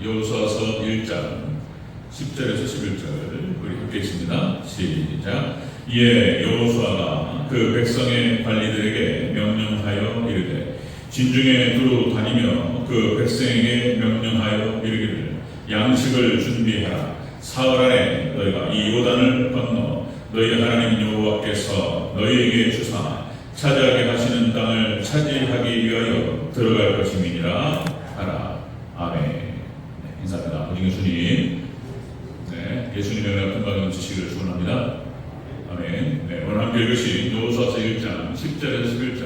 여호수아서 1장 10절에서 11절 우리 함께 읽습니다. 시작. 이에 여호수아가 그 백성의 관리들에게 명령하여 이르되 진중에 두루 다니며 그 백성에게 명령하여 이르기를 양식을 준비하라. 사흘 안에 너희가 이 요단을 건너 너희 하나님 여호와께서 너희에게 주사 차지하게 하시는 땅을 차지하기 위하여 들어갈 것임이니라 하라. 아멘. 네, 인사합니다. 아버지 예수님. 네, 예수님의 은혜와 평강의 지식을 축원합니다. 아멘. 네, 오늘 함께 읽으신 여호수아서 1장 10절에서 11절.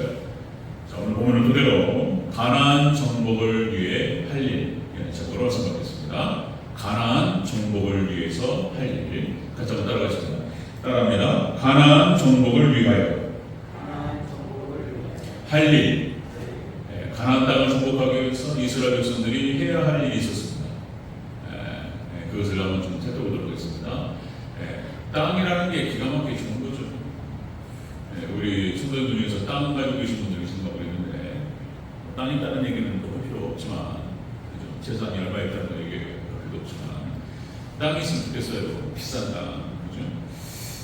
자, 오늘 본문을 그대로 가나안 정복을 위해 할 일, 이라는 제목으로 선택했습니다. 가나안 정복을 위해서 할 일. 같이 한번 따라가겠습니다. 따라합니다. 가나안 정복을 위하여 할 일. 네, 가나안 땅을 정복하기 위해서 이스라엘 백성들이 해야 할 일이 있었습니다. 네, 그것을 한번 좀 살펴보도록 하겠습니다. 네, 땅이라는 게 기가 막히게 좋은 거죠. 네, 우리 청소년들 중에서 땅 가지고 계신 분들이 계신가 모르겠는데 땅이 있다는 얘기는 뭐 필요 없지만 재산이 얼마 있다는 얘기가 필요 없지만 땅이 있으면 좋겠어요. 비싼 땅. 그죠?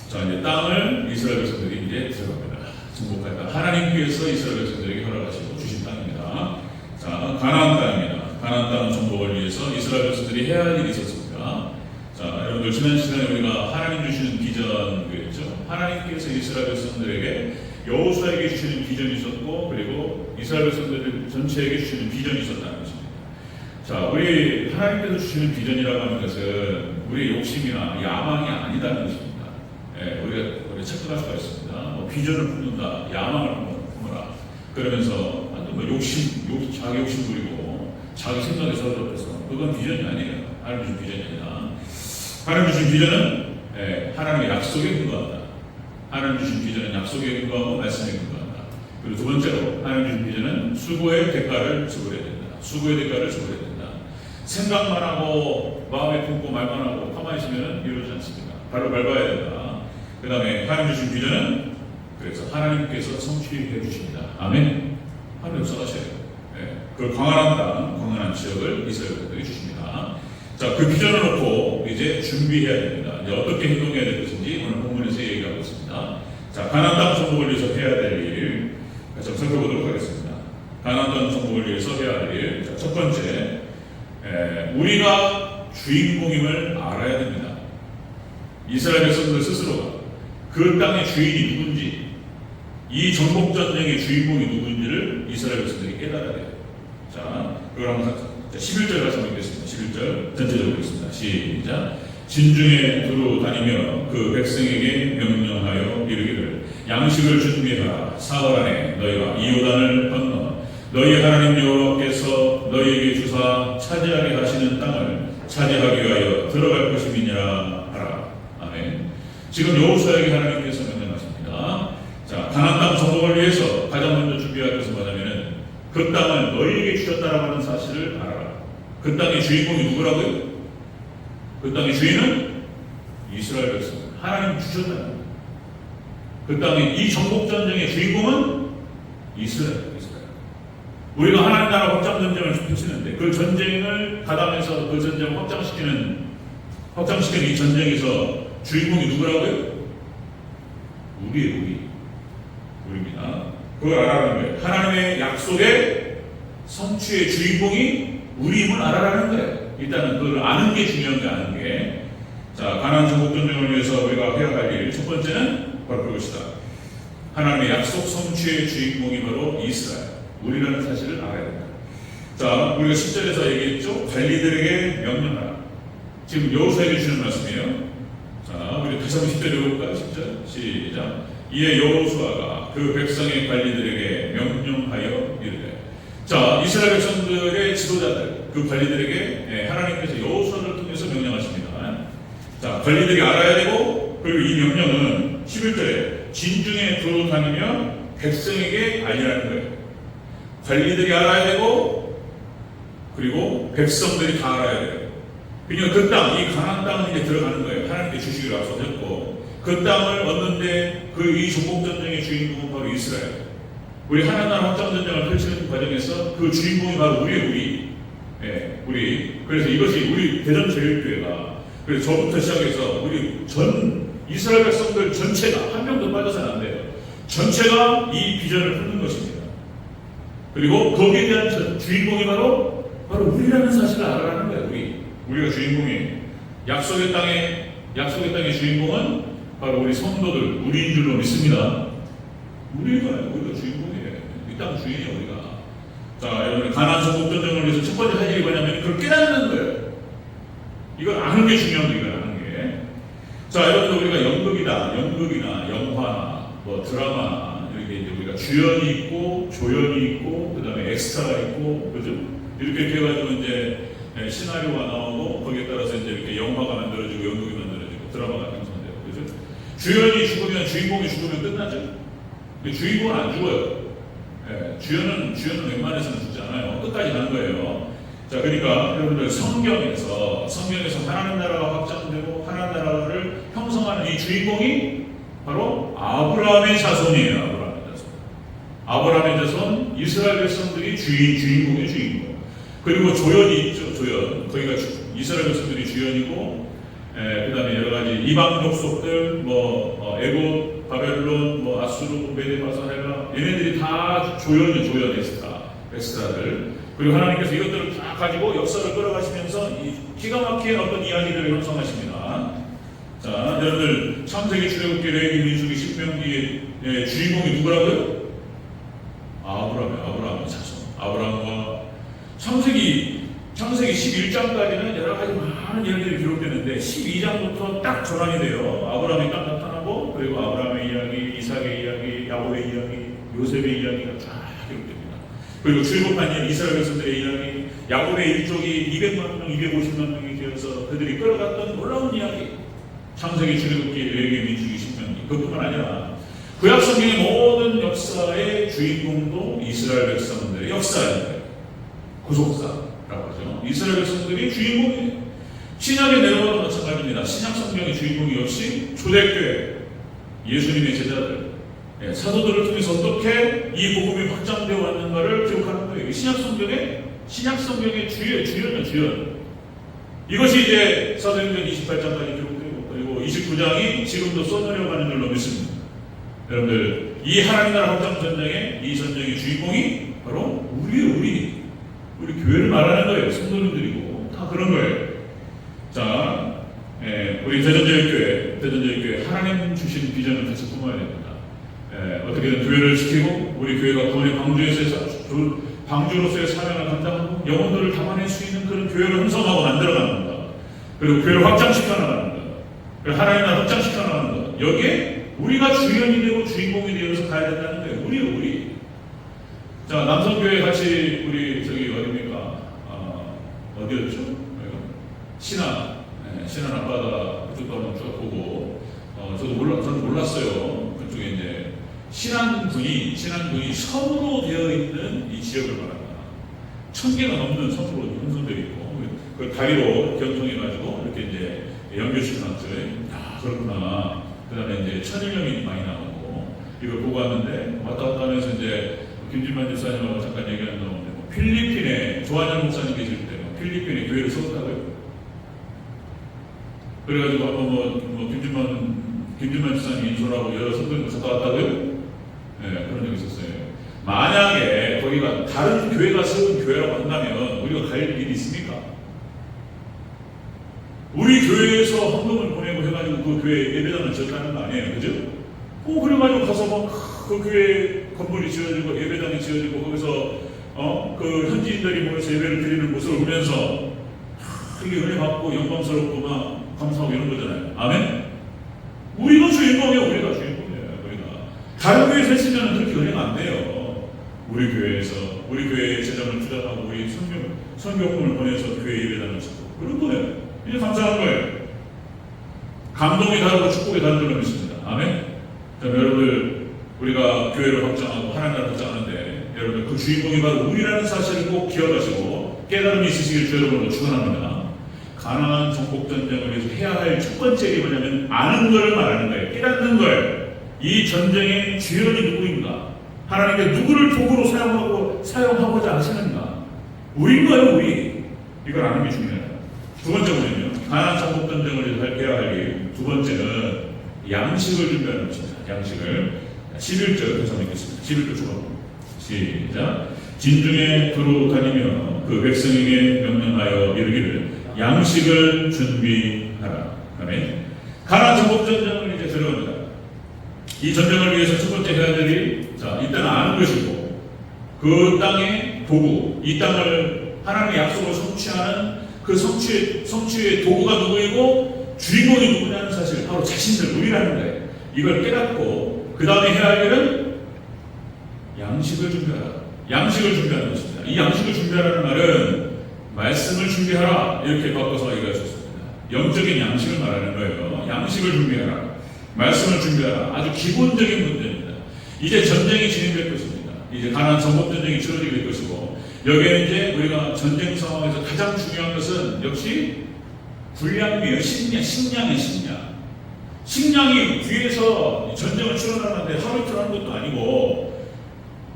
자, 이제 땅을 이스라엘 백성들이 이제 들어갑니다. 정복할 땅. 하나님께서 이스라엘 백성들에게 허락하시고 주신 땅입니다. 자, 가나안 땅입니다. 가나안 땅 정복을 위해서 이스라엘 백성들이 해야 할 일이 있었습니다. 자, 여러분들 지난 시간에 우리가 하나님 주시는 비전 그랬죠. 하나님께서 이스라엘 백성들에게 여호수아에게 주시는 비전이 있었고 그리고 이스라엘 백성들 전체에게 주시는 비전이 있었다는 것입니다. 자, 우리 하나님께서 주시는 비전이라고 하는 것은 우리의 욕심이나 야망이 아니다는 것입니다. 예, 우리가 착각할 수가 있습니다. 뭐 비전을 품는다, 야망을 품어라. 그러면서 완전 뭐 자기 욕심 부리고 자기 생각에 사로잡혀서 그건 비전이 아니에요. 하나님 주신 비전이 아니라 하나님 주신 비전은 하나님의 약속에 근거한다. 하나님 주신 비전은 약속에 근거하고 말씀에 근거한다. 그리고 두 번째로 하나님 주신 비전은 수고의 대가를 지불해야 된다. 수고의 대가를 지불해야 된다. 생각만 하고 마음에 품고 말만 하고 가만히 있으면 이루어지지 않습니다. 발로 밟아야 된다. 그 다음에 하나님 주신 비전은 그래서 하나님께서 성취해 주십니다. 아멘. 하나님 역사하셔요. 그 광활한 땅, 광활한 지역을 이스라엘 백성들이 주십니다. 자, 그 비전을 놓고 이제 준비해야 됩니다. 이제 어떻게 행동해야 될 것인지 오늘 본문에서 얘기하고 있습니다. 자, 가나안 땅 정복을 위해서 해야 될 일, 같이 한번 살펴보도록 하겠습니다. 가나안 땅 정복을 위해서 해야 될 일. 자, 첫 번째, 우리가 주인공임을 알아야 됩니다. 이스라엘 백성들 스스로가 그 땅의 주인이 누군지, 이 정복 전쟁의 주인공이 누군지를 이스라엘 백성들이 깨달아야 돼요. 자, 그걸 한번 11절 가서 보겠습니다. 11절 전체적으로 보겠습니다. 시작. 진중에 두루 다니며 그 백성에게 명령하여 이르기를 양식을 준비하라. 사흘 안에 너희가 이 요단을 건너 너희 하나님 여호와께서 너희에게 주사 차지하게 하시는 땅을 차지하기 위하여 들어갈 것임이니라 하라. 아멘. 지금 여호수아에게 하나님께서 명령하십니다. 자, 가나안 땅 정복을 위해서 가장 먼저 준비할 것은 뭐냐면은 그 땅을 너희에게 주셨다라고 하는 사실을 알아라. 그 땅의 주인공이 누구라고요? 그 땅의 주인은 이스라엘 백성. 하나님 주셨다. 그 땅의 이 정복 전쟁의 주인공은 이스라엘. 우리가 하나님 나라 확장 전쟁을 펼치는데 그 전쟁을 가담해서 그 전쟁을 확장시키는 이 전쟁에서 주인공이 누구라고요? 우리입니다. 그걸 알아라는 거예요. 하나님의 약속의 성취의 주인공이 우리임을 알아라는 거예요. 일단은 그걸 아는 게 중요한 게 아는 게. 자, 가나안 정복 전쟁을 위해서 우리가 해야 할 일. 첫 번째는 바로 그것이다. 하나님의 약속 성취의 주인공이 바로 이스라엘. 우리라는 사실을 알아야 된다. 자, 우리가 10절에서 얘기했죠. 관리들에게 명령하라. 지금 여호수아에게 주는 말씀이에요. 자, 우리 다시 한번 10절 읽어볼까요? 10절 시작. 이에 여호수아가 그 백성의 관리들에게 명령하여 이르되. 자, 이스라엘 백성들의 지도자들, 그 관리들에게 하나님께서 여호수아를 통해서 명령하십니다. 자, 관리들이 알아야 되고, 그리고 이 명령은 11절에 진중에 두루 다니며 백성에게 알리라는 거예요. 관리들이 알아야 되고, 그리고 백성들이 다 알아야 돼요. 그러니까 그 땅, 이 가나안 땅은 이제 들어가는 거예요. 하나님께 주시기로 약속했고, 그 땅을 얻는데 이 정복 전쟁의 주인공은 바로 이스라엘. 우리 하나님 나라 확장 전쟁을 펼치는 과정에서 그 주인공이 바로 우리. 그래서 이것이 우리 대전제일교회가 그래서 저부터 시작해서 우리 전 이스라엘 백성들 전체가 한 명도 빠져서는 안 돼요. 전체가 이 비전을 품는 것입니다. 그리고 거기에 대한 주인공이 바로 우리라는 사실을 알아라는 거예요. 우리가 주인공이에요. 약속의 땅의 주인공은 바로 우리 성도들, 우리인 줄로 믿습니다. 우리가 주인공이에요. 이 땅 주인이에요, 우리가. 자, 여러분, 가나안 성국 전쟁을 위해서 첫 번째 할 일이 뭐냐면 그걸 깨닫는 거예요. 이걸 아는 게 중요한 거예요, 이걸 아는 게. 자, 여러분들 우리가 연극이나 영화나 뭐 드라마 이렇게 이제 우리가 주연이 있고 조연이 있고 그다음에 엑스트라가 있고 그죠? 이렇게 해가지고 이제 시나리오가 나오고 거기에 따라서 이제 이렇게 영화가 만들어지고 연극이 만들어지고 드라마가 형성되고 그죠? 주연이 죽으면 주인공이 죽으면 끝나죠. 주인공은 안 죽어요. 주연은 웬만해서는 죽지 않아요. 끝까지 가는 거예요. 자, 그러니까 여러분들 성경에서 하나님 나라가 확장되고 하나님 나라를 형성하는 이 주인공이 바로 아브라함의 자손이에요. 아브라함의 자손, 이스라엘 백성들이 주인공의 주인공. 그리고 조연이 있죠. 조연. 거기가 이스라엘 백성들이 주연이고, 그 다음에 여러 가지 이방 족속들, 애굽, 바벨론, 아수르, 메데바사, 헤라, 얘네들이 다 조연 엑스트라들. 그리고 하나님께서 이것들을 다 가지고 역사를 끌어가시면서 이 기가 막힌 어떤 이야기들을 형성하십니다. 자, 여러분들 창세기, 출애굽기, 레위기, 민수기, 신명기의 주인공이 누구라고요? 아브라함의 자손. 아브라함과 창세기 11장까지는 여러 가지 많은 이야기들이 기록되는데 12장부터 딱 전환이 돼요. 아브라함이 딱 나타나고 그리고 아브라함의 이야기, 이삭의 이야기, 야곱의 이야기, 요셉의 이야기가 쫙 기록됩니다. 그리고 출애굽한 이스라엘 백성들의 이야기, 야곱의 일족이 200만 명, 250만 명이 되어서 그들이 끌어갔던 놀라운 이야기. 창세기, 출애굽기, 레위기, 민수기, 신명기. 그뿐만 아니라 구약 성경의 모든 역사의 주인공도 이스라엘 백성들의 역사예요. 구속사라고 하죠. 이스라엘 백성들이 주인공이에요. 신약에 내려와도 마찬가지입니다. 신약 성경의 주인공이 역시 초대교회, 예수님의 제자들, 사도들을 통해서 어떻게 이 복음이 확장되어 왔는가를 기록하는 거예요. 신약 성경의 주연. 이것이 이제 사도행전 28장까지 기록되고 그리고 29장이 지금도 써내려가는 줄로 믿습니다. 여러분들 이 하나님 나라 확장 전쟁의 이 전쟁의 주인공이 바로 우리 교회를 말하는 거예요. 성도님들이고 다 그런 거예요. 자, 우리 대전제일교회 하나님 주신 비전을 같이 품어야 됩니다. 어떻게든 교회를 지키고 우리 교회가 구원의 방주로서의 사명을 감당하고 영혼들을 담아낼 수 있는 그런 교회를 형성하고 만들어가는 것. 그리고 교회를 확장시켜 나가는 것. 그리고 하나님 나라 확장시켜 나가는 것. 여기에 우리가 주연이 되고 주인공이 되어서 가야 된다는 거예요. 우리. 자, 남성교회 같이 우리 저기 어디입니까? 어디였죠? 신안 앞바다 그쪽도 한번 쭉 보고 저는 몰랐어요. 그쪽에 이제 신안군이 섬으로 되어 있는 이 지역을 말합니다. 1000개가 넘는 섬으로 형성되어 있고 그 다리로 경통해가지고 이렇게 이제 연결시켜놨어요. 아, 그렇구나. 그 다음에 이제 천일염이 많이 나오고 이걸 보고 왔는데 왔다 하면서 이제 김진만 집사님하고 잠깐 얘기하는 건데 필리핀에 조한영 목사님 계실 때 필리핀에 교회를 세웠다고요. 그래가지고 한번 김진만 집사님 인솔하고 여러 성도들 갔다 왔다고요. 네, 그런 적이 있었어요. 만약에 거기가 다른 교회가 세운 교회라고 한다면 우리가 갈 일이 있습니까? 우리 교회에서 헌금을 보내고 해가지고 그 교회 예배당을 지었다는 거 아니에요, 그죠? 그래가지고 가서 막 그 교회 건물이 지어지고 예배당이 지어지고 거기서 그 현지인들이 모여서 예배를 드리는 모습을 보면서 크게 은혜 받고 영광스럽고 막 감사하고 이런 거잖아요. 아멘? 우리가 주인공이에요. 우리가. 다른 교회에서 했으면 그렇게 은혜가 안 돼요. 우리 교회에 재정을 투자하고 우리 선교금을 보내서 교회 예배당을 짓고 그런 거예요. 이제 감사한 거예요. 감동이 다르고 축복이 다른 줄로 믿습니다. 아멘? 그럼 여러분들 우리가 교회를 확장하고 하나님을 확장하는데 여러분들 그 주인공이 바로 우리라는 사실을 꼭 기억하시고 깨달음이 있으시길 주 여러분으로 축원합니다. 가나안 정복 전쟁을 위해서 해야 할 첫 번째 일이 뭐냐면 아는 걸 말하는 거예요. 깨닫는 걸. 이 전쟁의 주연이 누구인가? 하나님께 누구를 도구로 사용하고자 하시는가? 우리인가요, 우리? 이걸 아는 게 중요해요. 두 번째는요, 가나안 정복 전쟁을 해야 할 일. 두 번째는 양식을 준비하는 것입니다. 양식을 11절 해서 읽겠습니다. 11절 초반 시작. 진중에 두루 다니며 그 백성에게 명령하여 이르기를 양식을 준비하라. 아멘. 가나안 정복 전쟁을 이제 들어갑니다. 이 전쟁을 위해서 첫 번째 해야 될 일이 일단 아는 것이고, 그 땅의 도구, 이 땅을 하나님의 약속을 성취하는 그 성취의 도구가 누구이고 주인공이 누구냐는 사실 바로 자신들, 우리라는 거예요. 이걸 깨닫고 그 다음에 해야 할 일은 양식을 준비하라. 양식을 준비하는 것입니다. 이 양식을 준비하라는 말은 말씀을 준비하라 이렇게 바꿔서 얘기할 수 있습니다. 영적인 양식을 말하는 거예요. 양식을 준비하라. 말씀을 준비하라. 아주 기본적인 문제입니다. 이제 전쟁이 진행될 것입니다. 이제 가나안 정복 전쟁이 치러지게 될 것이고, 여기에 이제 우리가 전쟁 상황에서 가장 중요한 것은 역시 군량이에요. 식량이에요. 식량이 뒤에서 전쟁을 치러나가는데 하루 이틀 하는 것도 아니고,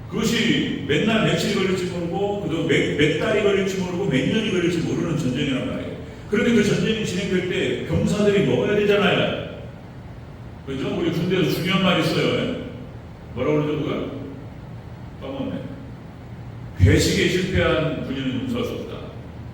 그것이 맨날 며칠이 걸릴지 모르고, 그도 몇 달이 걸릴지 모르고, 몇 년이 걸릴지 모르는 전쟁이란 말이에요. 그런데 그 전쟁이 진행될 때 병사들이 먹어야 되잖아요. 그죠? 우리 군대에서 중요한 말이 있어요. 뭐라고 그러죠, 그걸? 까먹네. 배식에 실패한 군인은 용서할 수 없다.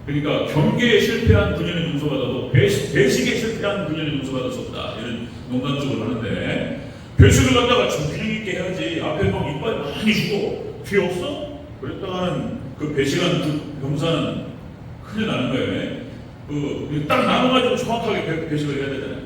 그러니까 경계에 실패한 군인은 용서받아도 배식에 실패한 군인은 용서받을 수 없다. 이런 농담적으로 하는데, 배식을 갖다가 좀 균형 있게 해야지. 앞에 막 이빨 많이 주고 뒤에 없어? 그랬다가는 그 배식한 그 병사는 큰일 나는 거예요. 딱 나눠가지고 정확하게 배식을 해야 되잖아요.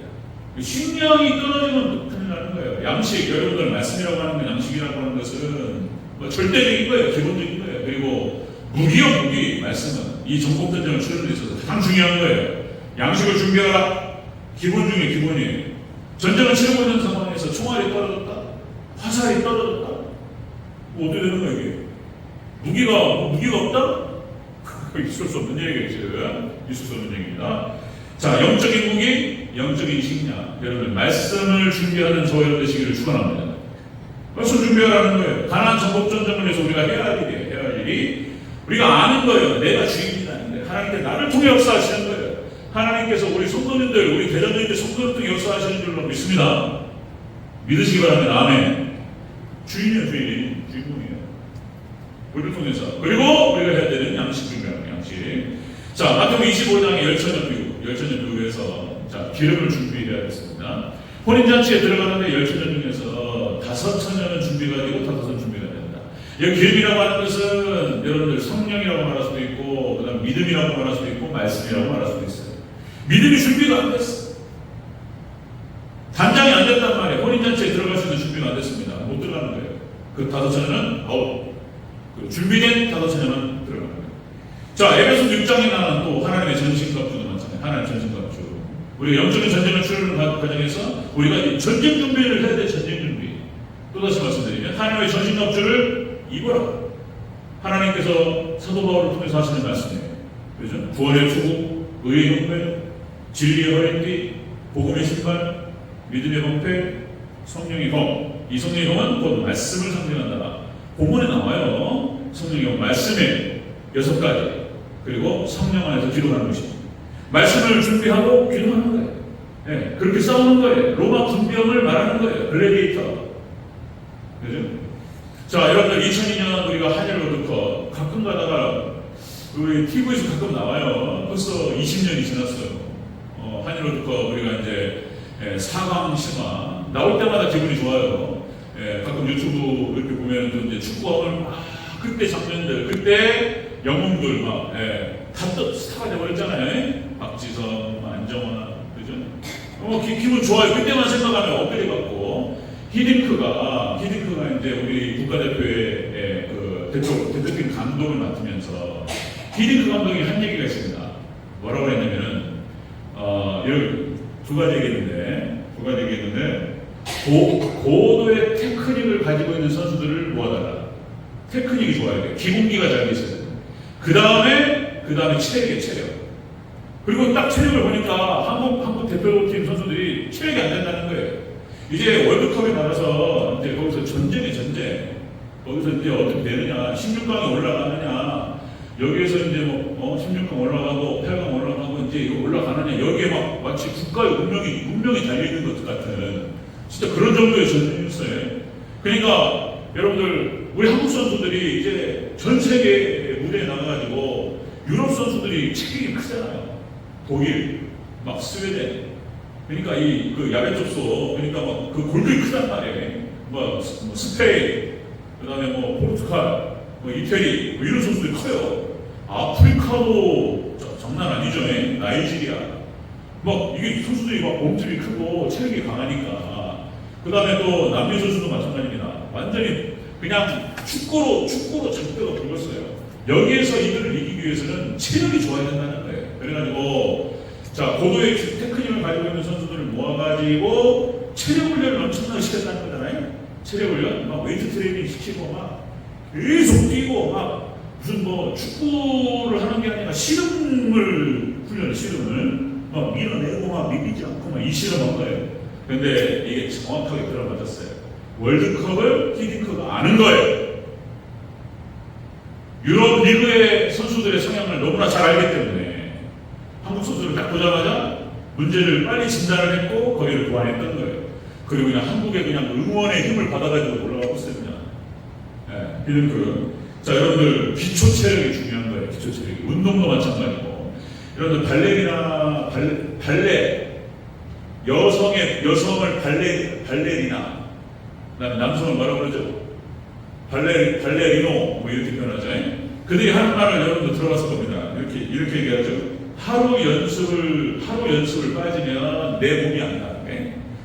식량이 떨어지면 큰일 나는 거예요. 양식, 여러분들 말씀이라고 하는 건, 양식이라고 하는 것은 절대적인 거예요. 기본적인 거예요. 그리고 무기요, 무기. 말씀은 이 정복전쟁을 치르는 데 있어서 가장 중요한 거예요. 양식을 준비하라. 기본 중에 기본이에요. 전쟁을 치르고 있는 상황에서 총알이 떨어졌다, 화살이 떨어졌다, 어떻게 되는 거예요, 이게? 무기가 없다? 있을 수 없는 얘기겠죠. 있을 수 없는 얘기입니다. 자, 영적인 무기, 영적인 식량. 여러분, 말씀을 준비하는 저 여러분 되시기를 축원합니다. 말씀 준비하라는 거예요. 가나안 정복 전쟁을 위해서 우리가 해야 할 일이에요. 해야 할 일이 우리가 아는 거예요. 내가 주인이 아닌데 하나님께 나를 통해 역사하시는 거예요. 하나님께서 우리 성도님들, 우리 대전도인들 성도를 통해 역사하시는 줄로 믿습니다. 믿으시기 바랍니다. 아멘. 주인이에요, 주인공이에요. 우리를 통해서. 그리고 우리가 해야 되는 양식 준비하는 양식. 자, 마태복음 25장의 열천년비유에서 기름을 준비해야겠습니다. 혼인잔치에 들어가는데 열천년 중에서 5천년은 준비가 되고 5은 준비가 된다. 여기 기름이라고 하는 것은 여러분들 성령이라고 말할 수도 있고, 그 다음 믿음이라고 말할 수도 있고, 말씀이라고 말할 수도 있어요. 믿음이 준비가 안 됐어. 단장이 안 됐단 말이에요. 혼인잔치에 들어갈 수 있는 준비가 안 됐습니다. 못 들어가는 거예요. 그 5천년은 아웃. 준비된 5천년은 들어가는 거예요. 자, 에베소 6장에 나오는 또 하나님의 전신갑주도 많잖아요. 하나님의 전신갑주. 우리가 영적인 전쟁을 치르는 과정에서 우리가 전쟁 준비를 해야 돼. 전쟁 준비. 또다시 말씀드리면 하나님의 전신갑주를 입어라. 하나님께서 사도 바울을 통해서 하시는 말씀이에요. 그죠? 구원의 투구, 의의 형배, 진리의 허리띠, 복음의 신발, 믿음의 방패, 성령의 검. 이 성령의 검은 곧 말씀을 상징한다. 본문에 나와요. 성령의 검, 말씀의 6가지. 그리고 성령 안에서 기록하는 것입니다. 말씀을 준비하고 기도하는 거예요. 네, 그렇게 싸우는 거예요. 로마 군병을 말하는 거예요. 글래디에이터. 그죠? 자, 여러분들 2002년 우리가 한일 월드컵 가끔 가다가 우리 TV에서 가끔 나와요. 벌써 20년이 지났어요. 한일 월드컵 우리가 이제 4강 심화 나올 때마다 기분이 좋아요. 가끔 유튜브 이렇게 보면 또 이제 축구하면 그때 장면들, 그때 영웅들 다 스타가 돼버렸잖아요. 박지성, 안정환, 그죠? 기분 좋아요. 그때만 생각하면 엎드려 갖고 히딩크가 이제 우리 국가대표의 대표팀 감독을 맡으면서 히딩크 감독이 한 얘기가 있습니다. 뭐라고 했냐면은 여기 두 가지 얘기했는데 고도의 테크닉을 가지고 있는 선수들을 모아달라. 테크닉이 좋아야 돼. 기본기가 잘 있어야 돼. 그 다음에 체력. 그리고 딱 체력을 보니까 한국 대표팀 선수들이 체력이 안 된다는 거예요. 이제 월드컵에 나가서 이제 거기서 전쟁. 거기서 이제 어떻게 되느냐, 16강에 올라가느냐, 여기에서 이제 16강 올라가고 8강 올라가고 이제 이거 올라가느냐, 여기에 막 마치 국가의 운명이 달려있는 것 같은 진짜 그런 정도의 전쟁이었어요. 그러니까 여러분들, 우리 한국 선수들이 이제 전 세계 무대에 나가가지고 유럽 선수들이 체격이 크잖아요. 독일, 막 스웨덴. 그러니까 그 야외 접수, 그러니까 막 그 골격이 크단 말이에요. 뭐 스페인, 그다음에 뭐 포르투갈, 뭐 이태리, 뭐 이런 선수들이 커요. 아프리카도 장난 아니죠. 나이지리아. 막 이게 선수들이 막 몸집이 크고 체력이 강하니까. 그다음에 또 남미 선수도 마찬가지입니다. 완전히 그냥 축구로 작대가 굵었어요. 여기에서 이들을 이기기 위해서는 체력이 좋아야 된다는 거예요. 그래가지고 자, 고도의 테크닉을 가지고 있는 선수들을 모아가지고 체력 훈련을 엄청나게 시켰다는 거잖아요. 체력 훈련, 막 웨이트 트레이닝 시키고 막 계속 뛰고 막 무슨 뭐 축구를 하는 게 아니라 씨름을 훈련을 씨름을 막 밀어내고 막 밀리지 않고 막 이 씨름한 거예요. 근데 이게 정확하게 들어맞았어요. 월드컵을 히딩크가 아는 거예요. 유럽 리그의 선수들의 성향을 너무나 잘 알기 때문에 한국 선수를 딱 보자마자 문제를 빨리 진단을 했고 거기를 보완했던 거예요. 그리고 그냥 한국의 그냥 응원의 힘을 받아가지고 올라가고 있습니다. 히딩크. 자, 여러분들 기초 체력이 중요한 거예요. 기초 체력이. 운동도 마찬가지고. 여러분들 발레 여성을 발레리나, 그다음에 남성을 뭐라고 그러죠? 발레리노 뭐 이렇게 표현하죠. 그들이 하는 말을 여러분들 들어봤을 겁니다. 이렇게 얘기하죠. 하루 연습을 빠지면 내 몸이 안 나.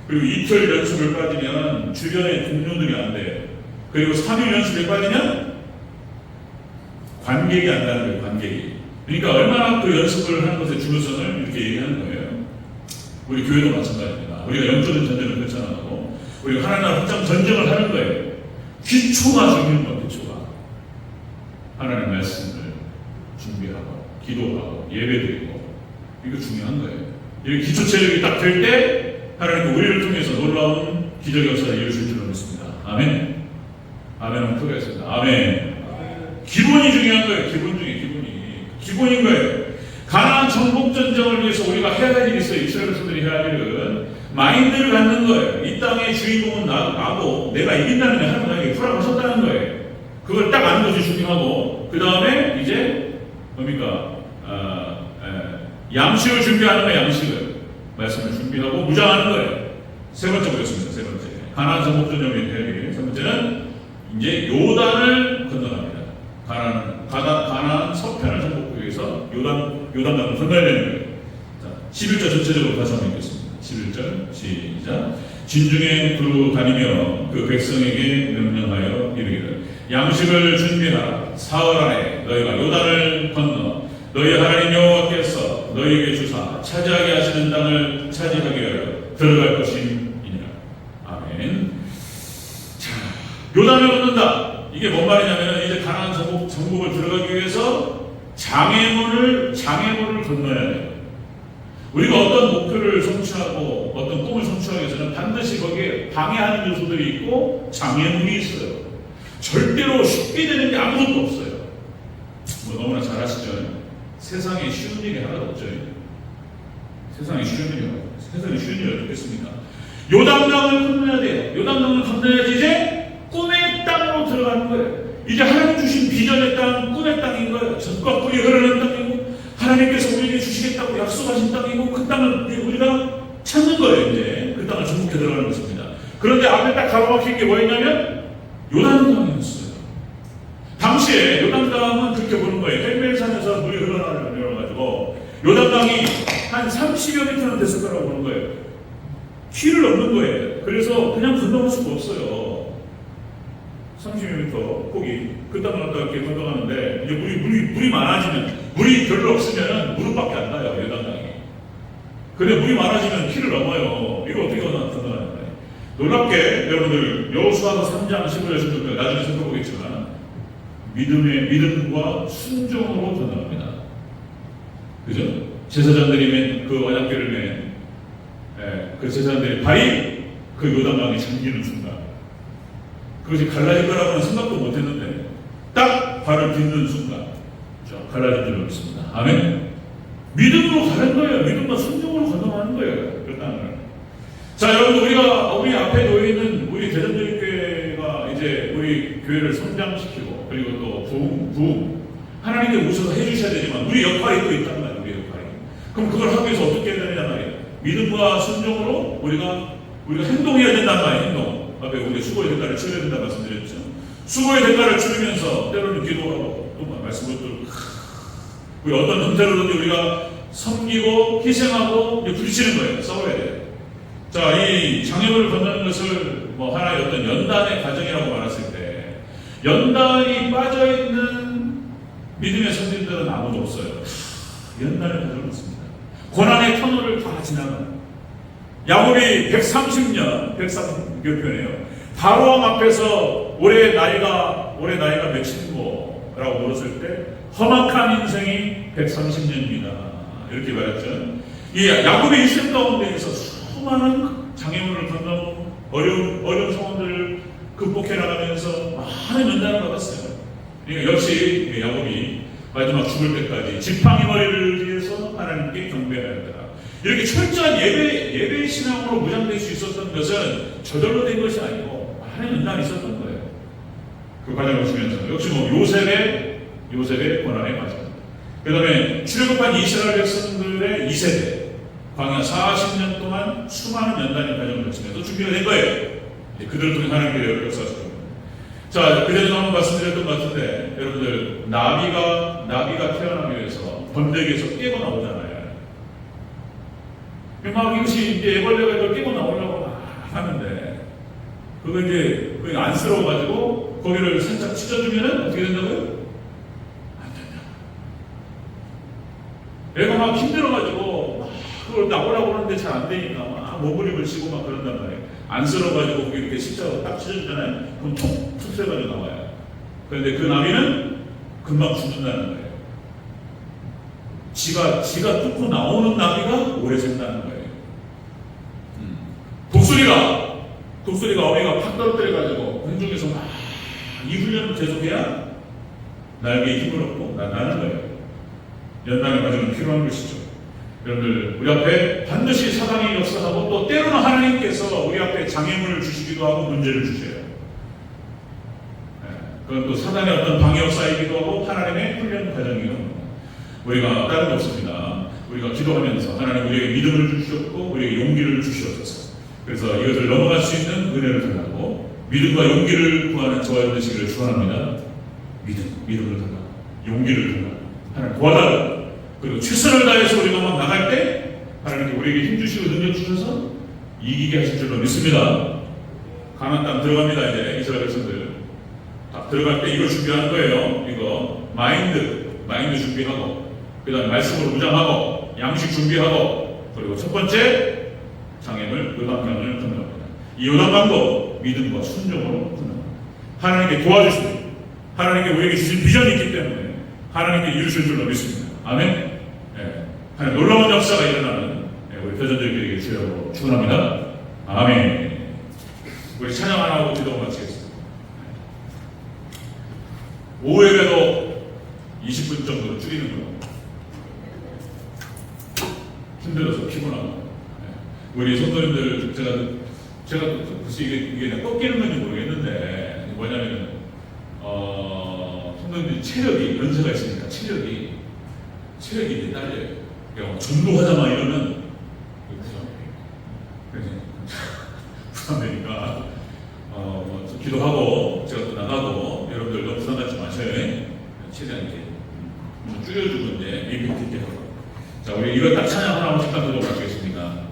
그리고 이틀 연습을 빠지면 주변의 동료들이 안 돼요. 그리고 3일 연습에 빠지면 관객이 안 나는 거예요. 관객이. 그러니까 얼마나 그 연습을 하는 것의 중요성을 이렇게 얘기하는 거예요. 우리 교회도 마찬가지입니다. 우리가 영적인 전쟁을 펼쳐나가고 우리가 하나님 확장 전쟁을 하는 거예요. 기초가 중요한 거예요. 기초가. 하나님의 말씀을 준비하고 기도하고 예배드리고 이거 중요한 거예요. 이 기초 체력이 딱 될 때 하나님은 우리를 통해서 놀라운 기적 역사를 이루실 줄로 믿습니다. 아멘. 아멘은 크게 했습니다. 아멘. 기본이 중요한 거예요. 기본 중에 기본인 거예요. 가나안 정복 전쟁을 위해서 우리가 해야 할 일이 있어요. 이스라엘 백성들이 해야 할 일은 마인드를 갖는 거예요. 이 땅의 주인공은 나고 내가 이긴다는 게 하나님 나에게 허락하셨다는 거예요. 그걸 딱 아는 것이 중요하고 그 다음에 이제 뭡니까? 양식을 준비하는 거예요. 양식을. 말씀을 준비하고 무장하는 거예요. 세 번째 보겠습니다. 세 번째. 가나안 정복 전쟁의 대비. 세 번째는 이제 요단을 건너갑니다. 가나안 서편을 정복하기 위해서 요단강을 건너야 되는 거예요. 자, 11절 전체적으로 다시 한번 읽겠습니다. 11절 시작. 진중에 두루 다니며 그 백성에게 명령하여 이르기를 양식을 준비하라. 사흘 안에 너희가 요단을 건너 너희 하나님 여호와께서 너희에게 주사 차지하게 하시는 땅을 차지하기 위하여 들어갈 것임이니라. 아멘. 자, 요단을 건넌다. 이게 뭔 말이냐면 이제 가나안 정복을 들어가기 위해서 장애물을 건너야 돼요. 우리가 어떤 목표를 성취하고 어떤 꿈을 성취하기 위해서는 반드시 거기에 방해하는 요소들이 있고 장애물이 있어요. 절대로 쉽게 되는 게 아무것도 없어요. 뭐 너무나 잘 아시죠? 세상에 쉬운 일이 하나도 없죠. 세상에 쉬운 일이 어디 있겠습니까? 요단강을 건너야 돼요. 요단강을 건너야지 이제 꿈의 땅으로 들어가는 거예요. 이제 하나님 주신 비전의 땅, 꿈의 땅인 거예요. 젖과 꿀이 흐르는 땅이고 하나님께서 우리에게 주시겠다고 약속하신 땅이고 그 땅을 우리가 찾는 거예요. 이제 그 땅을 정복해 들어가는 것입니다. 그런데 앞에 딱 가로막힌 게 뭐였냐면 요단강이었어요. 당시에 요단강은 그렇게 보는 거예요. 헬멜산에서 물이 흘러나가지고 요단강이 한 30여 미터는 됐을 거라고 보는 거예요. 키를 넘는 거예요. 그래서 그냥 건너갈 수가 없어요. 30여 미터 폭이 그 땅을 갖다가 이렇게 건너가는데 이제 물이 많아지면 물이 별로 없으면 무릎밖에 안 닿아요. 요단강이. 근데 물이 많아지면 키를 넘어요. 이거 어떻게 건너가는 거예요? 놀랍게 여러분들 여호수아서 3장 15절 16절 나중에 살펴보겠지만 믿음과 순종으로 건너갑니다. 그죠? 제사장들이 맨 그 언약궤를 맨 그 제사장들의 발이 그 요단강에 잠기는 순간 그것이 갈라질 거라고는 생각도 못했는데 딱 발을 딛는 순간 갈라진 줄 믿습니다. 아멘. 믿음으로 가는 거예요. 믿음과 순종으로 건너가는 거예요. 그 땅을. 자, 여러분, 우리 앞에 놓여 있는 우리 대전교회가 이제 우리 교회를 성장시키고 그리고 또 부흥 하나님께 오셔서 해주셔야 되지만 우리 역할이 또 있단 말이에요. 우리 역할이. 그럼 그걸 하기 위해서 어떻게 해야 되느냐 말이에요. 믿음과 순종으로 우리가 행동해야 된단 말이에요. 행동. 앞에 우리 수고의 대가를 치러야 된다 말씀드렸죠. 수고의 대가를 치르면서 때로는 기도하고 또 말씀을 또 우리 어떤 형태로든지 우리가 섬기고 희생하고 부딪히는 거예요. 싸워야 돼요. 자, 이 장애물을 건너는 것을 뭐 하나의 어떤 연단의 과정이라고 말했을 때 연단이 빠져있는 믿음의 선진들은 아무도 없어요. 연단의 과정을 없습니다. 고난의 터널을 다 지나가는 야곱이 130몇 표네요. 바로왕 앞에서 올해 나이가 몇인고라고 물었을 때 험악한 인생이 130년입니다. 이렇게 말했죠. 이 야곱의 일생 가운데에서 수많은 장애물을 건너고 어려운 상황들을 극복해 나가면서 많은 연단을 받았어요. 그러니까 역시 야곱이 마지막 죽을 때까지 지팡이 머리를 위해서 하나님께 경배하였다. 이렇게 철저한 예배 신앙으로 무장될 수 있었던 것은 저절로 된 것이 아니고 많은 연단이 있었던 거예요. 그 과정을 보시면서 역시 뭐 요셉의 고난의 과정. 그 다음에 출애굽한 이스라엘 백성들의 2세대 광야 40년 동안 수많은 연단의 과정을 거치면서 준비가 된 거예요. 그들을 통해 하나님께 역사하실 겁니다. 자, 그전에도 한번 말씀드렸던 것 같은데 여러분들 나비가 태어나기 위해서 번데기에서 깨고 나오잖아요. 막 이것이 이제 애벌레가 이걸 깨고 나오려고 막 하는데 그거 이제 거의 안쓰러워가지고 거기를 살짝 찢어주면은 어떻게 된다고요? 안 된다. 애가 막 힘들어가지고 막 그걸 나오라고 하는데 잘 안 되니까 막 몸부림을 치고 막 그런단 말이에요. 안쓰러워가지고 거기 이렇게 십자가 딱 찢어주잖아요. 그럼 툭 쎄가지고 나와요. 그런데 그 나비는 금방 죽는다는 거예요. 지가 뚫고 나오는 나비가 오래 산다는 거예요. 독수리가 어미가 팍 떨어뜨려가지고 공중에서 막 이 훈련을 계속해야 날개에 힘을 얻고 나는 거예요. 연단의 과정은 필요한 것이죠. 여러분들 우리 앞에 반드시 사단이 역사하고 또 때로는 하나님께서 우리 앞에 장애물을 주시기도 하고 문제를 주셔요. 그건 또 사단의 어떤 방해 역사이기도 하고 하나님의 훈련 과정이기도 합니다. 우리가 다른 거 없습니다. 우리가 기도하면서 하나님 우리에게 믿음을 주셨고 우리에게 용기를 주시옵소서. 그래서 이것을 넘어갈 수 있는 은혜를 달라고 믿음과 용기를 구하는 저와 여러분 되시기를 축원합니다. 믿음을 달라고 용기를 달라고 하나님 도와달라고 그리고 최선을 다해서 우리가 막 나갈 때 하나님께 우리에게 힘 주시고 능력 주셔서 이기게 하실 줄로 믿습니다. 가나안 땅 들어갑니다. 이제 이스라엘 백성들 딱 들어갈 때 이걸 준비하는 거예요. 이거 마인드 준비하고 그 다음에 말씀으로 무장하고 양식 준비하고 그리고 첫 번째 장애물 요단강을 건너갑니다. 이 요단강도 믿음과 순종으로 건너갑니다. 하나님께 도와주시고 하나님께 우리에게 주신 비전이 있기 때문에 하나님께 이루실 줄로 믿습니다. 아멘. 하나님 놀라운 역사가 일어나는 우리 표전들에게 주여 축원합니다. 아멘. 우리 찬양 하나 하고 기도 마치겠습니다. 오후 예배도 20분 정도 줄이는 거예요. 힘들어서 피곤하고 우리 성도님들 제가 글쎄 이게 꺾이는 건지 모르겠는데 뭐냐면 성도님들 체력이 연세가 있으니까 체력이 이제 딸려요. 그러니까 전도하자마 이러면 부담되니까 기도하고 제가 또 나가고 여러분들도 부담 갖지 마셔요. 최대한 이렇게 줄여주고 이제 리미트 있게 하고. 자, 우리 이거 딱 찬양 하나 하고 잠깐 들어가겠습니다.